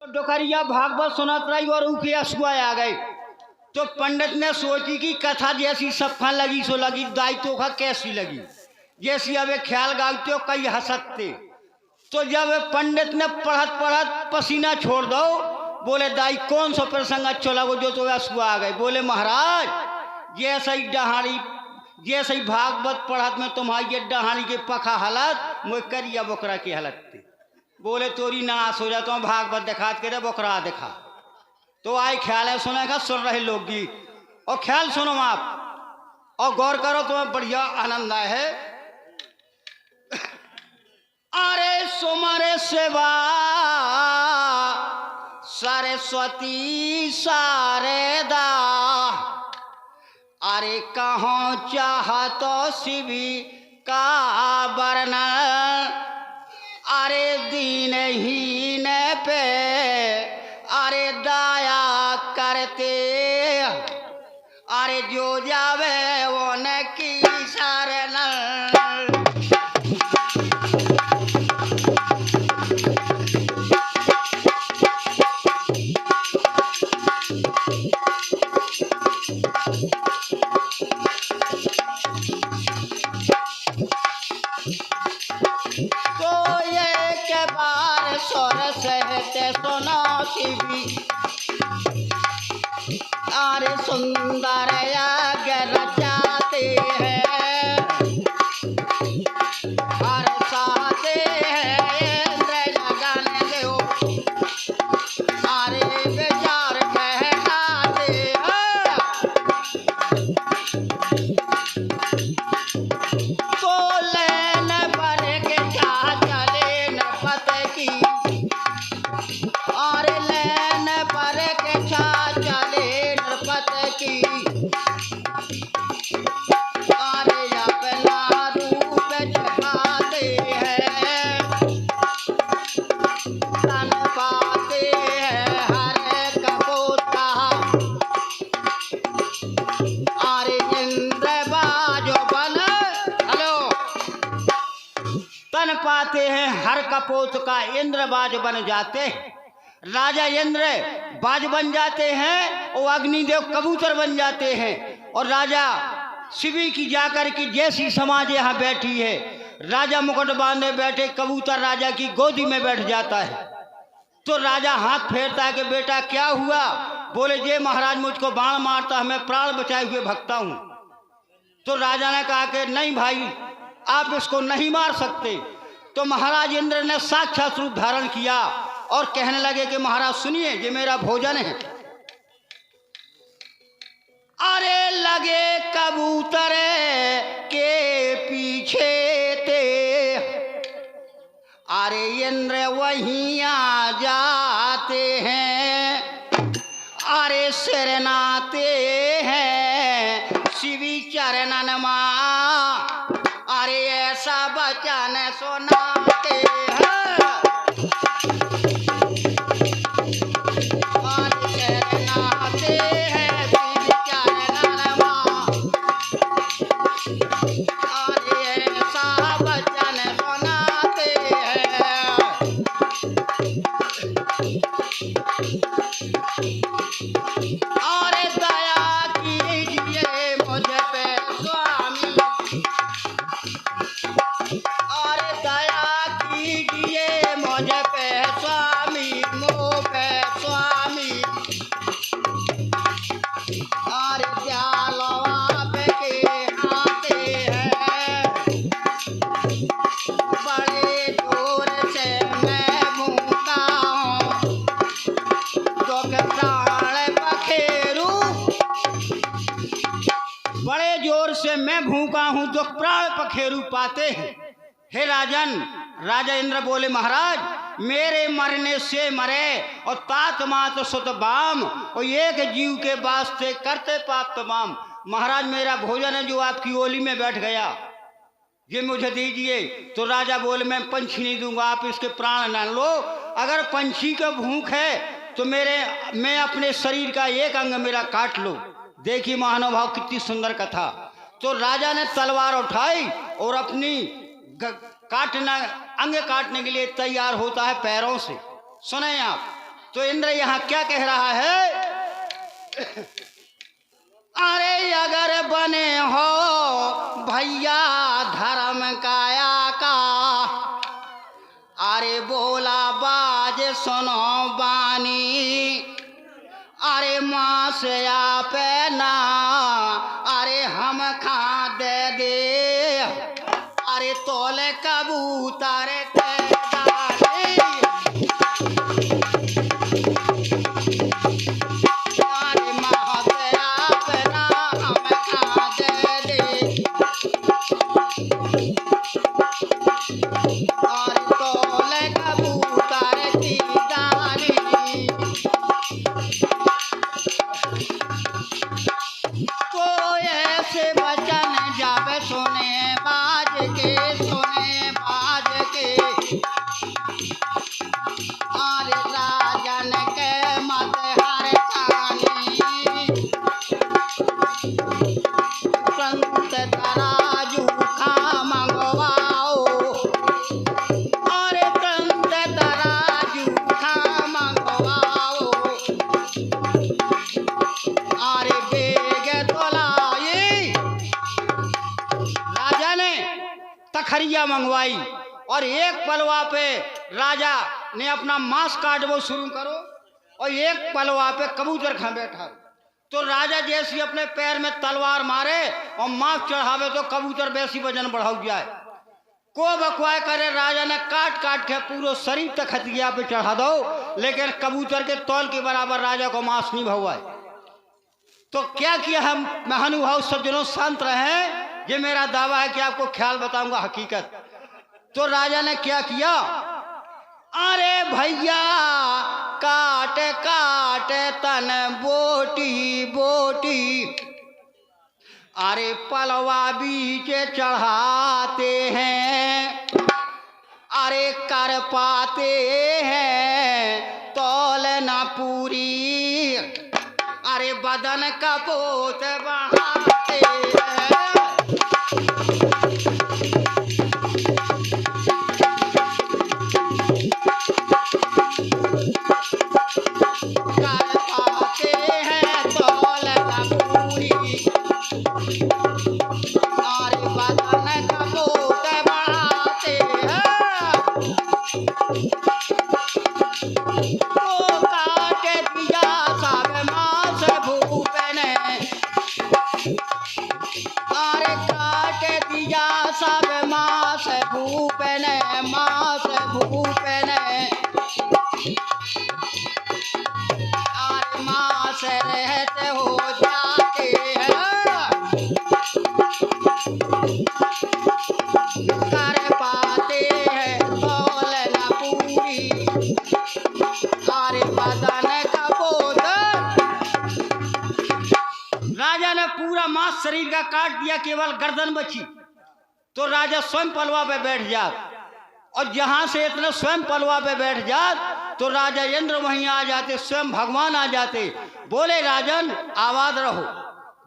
डोकरिया भागवत सुनत रही और उके असुआ आ गए। तो पंडित ने सोची कि कथा जैसी सफा लगी सो लगी, दायित्व का कैसी लगी, जैसी अब ख्याल गाते हो कई हंसते। तो जब पंडित ने पढ़त पढ़त पसीना छोड़ दो, बोले दाई कौन सा प्रसंग चला वो जो तो असुआ आ गए। बोले महाराज जैसे ही डहाड़ी जैसे ही भागवत पढ़त में तुम्हारी ये डहाड़ी के पखा हालत मुझे करिया बोकरा की हालत थी। बोले तोरी नाश हो जाता हूँ, भागवत दिखा के बोकरा दिखा। तो आए ख्याल है सुनेगा, सुन रहे लोग गीत और ख्याल सुनो आप और गौर करो, तुम्हें बढ़िया आनंद आए है। अरे सुमरे सेवा सरस्वती शारदा, अरे कहाँ चाहत शिवी का वर्णन, अरे दीनहीन पे अरे दया करते, अरे जो जावे वो न की शरण। तो ये के बार स्वर सहते सुनो शिवी, अरे सुंदर याग रचाते हैं, हर्षाते हैं इंद्र जगन देव, अरे विचार कहलाते हैं। तो लेन भर के क्या चले न पत की, और लेन भर के क्या चले नृपत की, अरे अपना रूप दिखाते हैं, तन पाते हैं हर कपोत का, अरे इंद्र बाजो बन हेलो तन पाते हैं हर कपोत का, इंद्र बाज बन जाते हैं। राजा इंद्र बाज बन जाते हैं और अग्निदेव कबूतर बन जाते हैं। और राजा शिवी की जाकर के जैसी समाज यहाँ बैठी है, राजा मुकुट बांधे बैठे, कबूतर राजा की गोदी में बैठ जाता है। तो राजा हाथ फेरता है कि बेटा क्या हुआ। बोले जे महाराज मुझको बाण मारता है, मैं प्राण बचाए हुए भगता हूँ। तो राजा ने कहा कि नहीं भाई आप इसको नहीं मार सकते। तो महाराज इंद्र ने साक्षात रूप धारण किया और कहने लगे कि महाराज सुनिए ये मेरा भोजन है। अरे लगे कबूतर के पीछे ते, अरे इंद्र वहीं आ जाते हैं, अरे शरणाते हैं शिवी चरणन मां, अरे ऐसा बचन सुनाते हैं। मैं भूखा हूं तो प्राण पखेरु पाते हैं। हे राजन, राजा इंद्र बोले महाराज मेरे मरने से मरे और तात मात सुत बाम, और एक जीव के वास्ते करते पाप तमाम। महाराज मेरा भोजन है जो आपकी ओली में बैठ गया, ये मुझे दीजिए। तो राजा बोले मैं पंछी नहीं दूंगा, आप इसके प्राण न लो। अगर पंछी का भूख है तो मैं अपने शरीर का एक अंग मेरा काट लो। देखिए महानुभाव कितनी सुंदर कथा। तो राजा ने तलवार उठाई और अपनी अंग काटने के लिए तैयार होता है पैरों से। सुने आप, तो इंद्र यहाँ क्या कह रहा है? अरे अगर बने हो भैया धर्म काया का, अरे बोला बाज सुनो बानी, अरे माँ से आप ना, अरे हम खा दे, अरे तोले कबूतर तखरिया मंगवाई और एक पलवा पे राजा ने अपना मांस काटबो शुरू करो और एक पलवा पे कबूतर खा बैठा। तो राजा जैसी अपने पैर में तलवार मारे और मांस चढ़ावे तो कबूतर वैसी वजन बढ़ाऊ जाए। को बकवाए करे राजा ने काट काट के पूरा शरीर तक हथिया पे चढ़ा दो, लेकिन कबूतर के तौल के बराबर राजा को मांस नहीं भगवाए। तो क्या किया हम महानुभाव सज्जनों, शांत रहे, ये मेरा दावा है कि आपको ख्याल बताऊंगा हकीकत। तो राजा ने क्या किया? अरे भैया काटे काटे तन बोटी बोटी, अरे पलवा बीच चढ़ाते हैं, अरे कर पाते हैं तौल ना पूरी, अरे बदन का पोत बढ़ाते हैं। रहते हो जाते हैं, कर पाते हैं तौल ना पूरी, अरे बदन का बोध। राजा ने पूरा मांस शरीर का काट दिया, केवल गर्दन बची। तो राजा स्वयं पलवा पे बैठ जात, और जहां से इतना स्वयं पलवा पे बैठ जात तो राजा इंद्र वहीं आ जाते, स्वयं भगवान आ जाते। बोले राजन आबाद रहो,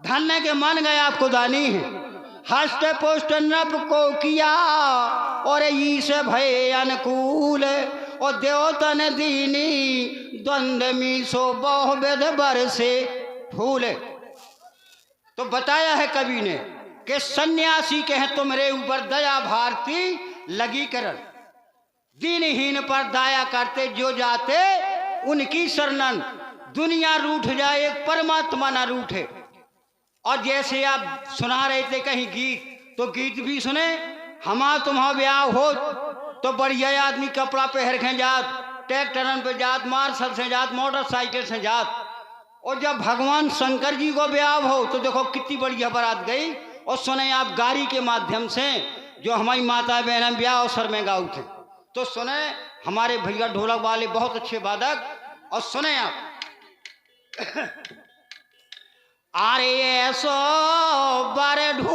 धन्य के मन गए आपको दानी है। हस्त पुष्ट नभ को किया और ईश भय अनुकूल, और देवतन दीनी द्वंद मीसो बहुविध बरसे फूल। तो बताया है कवि ने कि सन्यासी कहे तुमरे ऊपर दया भारती लगी करन, दीनहीन पर दया करते जो जाते उनकी शरणन, दुनिया रूठ जाए एक परमात्मा ना रूठे। और जैसे आप सुना रहे थे कहीं गीत, तो गीत भी सुने। हमारा तुम्हारा ब्याह हो तो बढ़िया आदमी कपड़ा पहन के जात, ट्रैक्टरन पे जात, मार्शल से जात, मोटरसाइकिल से जात। और जब भगवान शंकर जी को ब्याह हो तो देखो कितनी बढ़िया बारात गई। और सुने आप गाड़ी के माध्यम से जो हमारी माता बहन ब्याह अवसर में गाँव थे, तो सुने हमारे भैया ढोलक वाले बहुत अच्छे वादक। और सुने आप अरे ऐसो बारे ढूंढ